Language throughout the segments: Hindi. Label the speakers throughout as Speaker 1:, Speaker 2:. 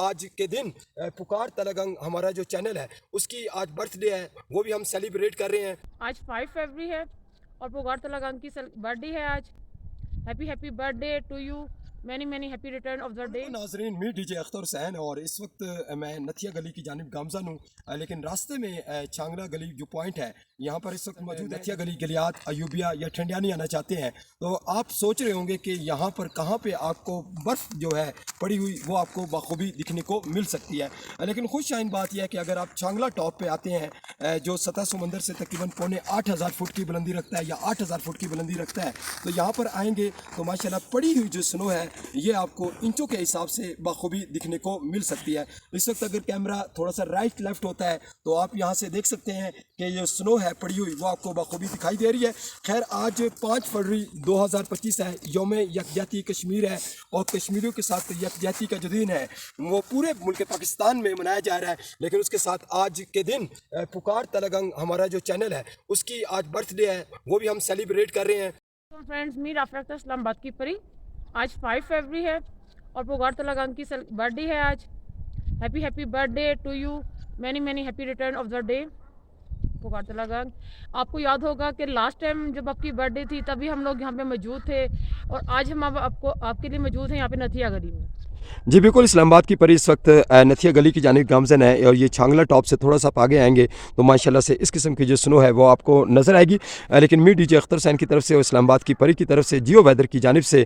Speaker 1: आज के दिन पुकार तलगंग हमारा जो चैनल है उसकी आज बर्थडे है, वो भी हम सेलिब्रेट कर रहे हैं।
Speaker 2: आज 5 फरवरी है और पुकार तलगंग की बर्थडे है आज। Happy happy birthday to you, many many happy return of the day.
Speaker 1: Nazreen, मैं डीजे अख्तर हुसैन और इस वक्त मैं नथिया गली की जानिब गामजन हूँ, लेकिन रास्ते में चांगला गली जो पॉइंट है यहाँ पर इस वक्त मौजूद है। नथिया गली गलियात अयूबिया या ठंडियानी आना चाहते हैं तो आप सोच रहे होंगे कि यहाँ पर कहाँ पे आपको बर्फ़ जो है पड़ी हुई वो आपको बखूबी दिखने को मिल सकती है, लेकिन खुशशाइन बात यह है कि अगर आप चांगला टॉप पे आते हैं जो सतह समंदर से तकरीबन पौने 8000 फुट की बुलंदी रखता है या 8000 फुट की बुलंदी रखता है, तो यहाँ पर आएंगे तो माशाल्लाह पड़ी हुई जो स्नो है ये आपको इंचों के हिसाब से बखूबी दिखने को मिल सकती है। इस वक्त अगर कैमरा थोड़ा सा राइट लेफ्ट होता है तो आप यहाँ से देख सकते हैं कि ये स्नो है पड़ी हुई वो आपको बखूबी दिखाई दे रही है। खैर आज 5 फरवरी 2025 है, यौम यकजहती कश्मीर है और कश्मीरियों के साथ यकजहती का जो दिन है वो पूरे मुल्क पाकिस्तान में मनाया जा रहा है, लेकिन उसके साथ आज के दिन पुकार तलगंग हमारा जो चैनल है उसकी आज बर्थडे है, वो भी हम सेलिब्रेट कर रहे हैं।
Speaker 2: तो फ्रेंड्स, मीर आफ्टर इस्लामाबाद की परी आज 5 फरवरी है और पुकार तलगंग की बर्थडे है आज। Happy happy birthday to you, many many happy return of the day पुकार तलगंग। आपको याद होगा कि लास्ट टाइम जब आपकी बर्थडे थी तभी हम लोग यहाँ पे मौजूद थे और आज हम आपके लिए मौजूद हैं यहाँ पे नथिया गली में।
Speaker 1: जी बिल्कुल, इस्लामाबाद की परी इस वक्त नथिया गली की जानिब गामजन है और ये चांगला टॉप से थोड़ा सा आप आगे आएंगे तो माशाल्लाह से इस किस्म की जो स्नो है वो आपको नज़र आएगी। लेकिन मी डीजे अख्तर हुसैन की तरफ से और इस्लामाबाद की परी की तरफ से जियो वेदर की जानिब से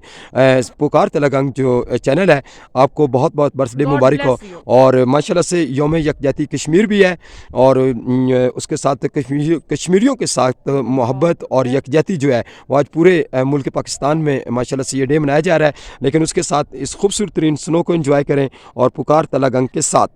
Speaker 1: पुकार तलगंग जो चैनल है आपको बहुत बहुत बर्थडे मुबारक हो और माशाल्लाह से यौम यकजहती कश्मीर भी है और उसके साथ कश्मीरियों के साथ मोहब्बत और यकजहती जो है वो आज पूरे मुल्क पाकिस्तान में माशाल्लाह से ये डे मनाया जा रहा है। लेकिन उसके साथ इस खूबसूरत तरीन स्नो को एंजॉय करें और पुकार तलगंग के साथ